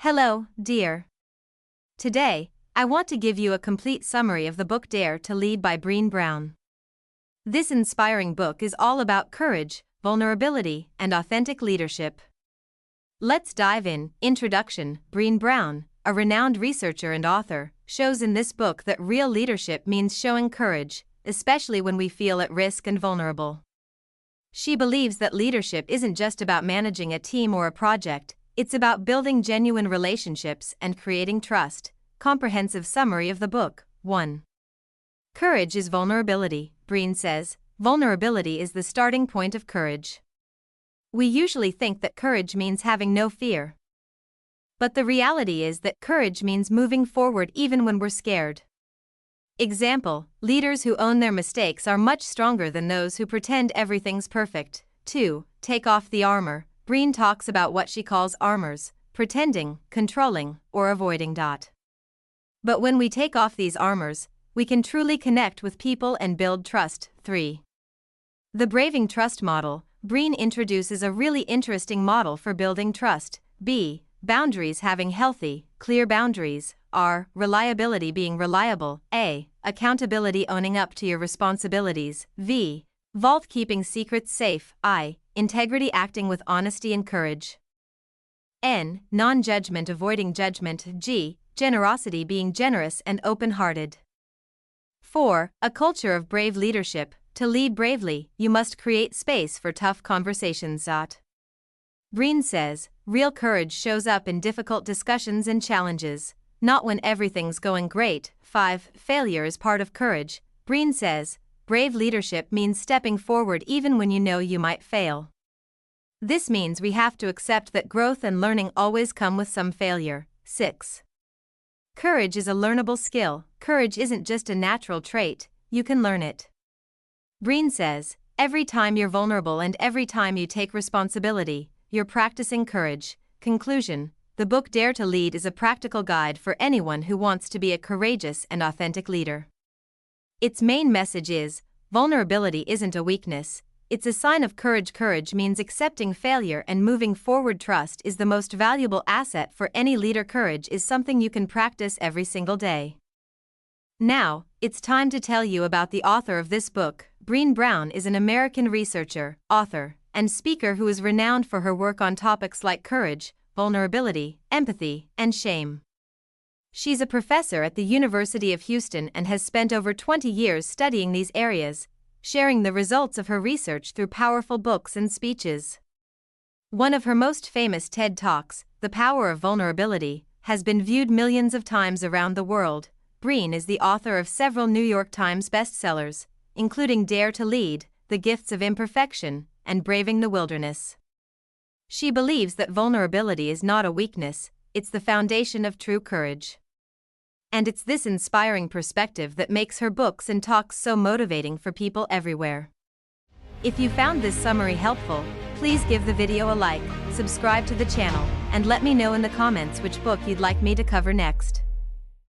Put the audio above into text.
Hello, dear. Today, I want to give you a complete summary of the book Dare to Lead by Brené Brown. This inspiring book is all about courage, vulnerability, and authentic leadership. Let's dive in. Introduction. Brené Brown, a renowned researcher and author, shows in this book that real leadership means showing courage, especially when we feel at risk and vulnerable. She believes that leadership isn't just about managing a team or a project, it's about building genuine relationships and creating trust. Comprehensive summary of the book. 1. Courage is vulnerability. Brené says, vulnerability is the starting point of courage. We usually think that courage means having no fear. But the reality is that courage means moving forward even when we're scared. Example, leaders who own their mistakes are much stronger than those who pretend everything's perfect. 2. Take off the armor. Brené talks about what she calls armors: pretending, controlling, or avoiding. But when we take off these armors, we can truly connect with people and build trust. 3. The Braving Trust model. Brené introduces a really interesting model for building trust. B. Boundaries. Having healthy, clear boundaries. R. Reliability. Being reliable. A. Accountability. Owning up to your responsibilities. V. Vault. Keeping secrets safe. I. Integrity. Acting with honesty and courage. N. Non-judgment. Avoiding judgment. G. Generosity. Being generous and open-hearted. 4. A culture of brave leadership. To lead bravely, you must create space for tough conversations. Brené says, real courage shows up in difficult discussions and challenges, not when everything's going great. 5. Failure is part of courage. Brené says, brave leadership means stepping forward even when you know you might fail. This means we have to accept that growth and learning always come with some failure. 6. Courage is a learnable skill. Courage isn't just a natural trait, you can learn it. Brené says, every time you're vulnerable and every time you take responsibility, you're practicing courage. Conclusion. The book Dare to Lead is a practical guide for anyone who wants to be a courageous and authentic leader. Its main message is, vulnerability isn't a weakness, it's a sign of courage. Courage means accepting failure and moving forward. Trust is the most valuable asset for any leader. Courage is something you can practice every single day. Now, it's time to tell you about the author of this book. Brené Brown is an American researcher, author, and speaker who is renowned for her work on topics like courage, vulnerability, empathy, and shame. She's a professor at the University of Houston and has spent over 20 years studying these areas, sharing the results of her research through powerful books and speeches. One of her most famous TED Talks, The Power of Vulnerability, has been viewed millions of times around the world. Brené is the author of several New York Times bestsellers, including Dare to Lead, The Gifts of Imperfection, and Braving the Wilderness. She believes that vulnerability is not a weakness, it's the foundation of true courage. And it's this inspiring perspective that makes her books and talks so motivating for people everywhere. If you found this summary helpful, please give the video a like, subscribe to the channel, and let me know in the comments which book you'd like me to cover next.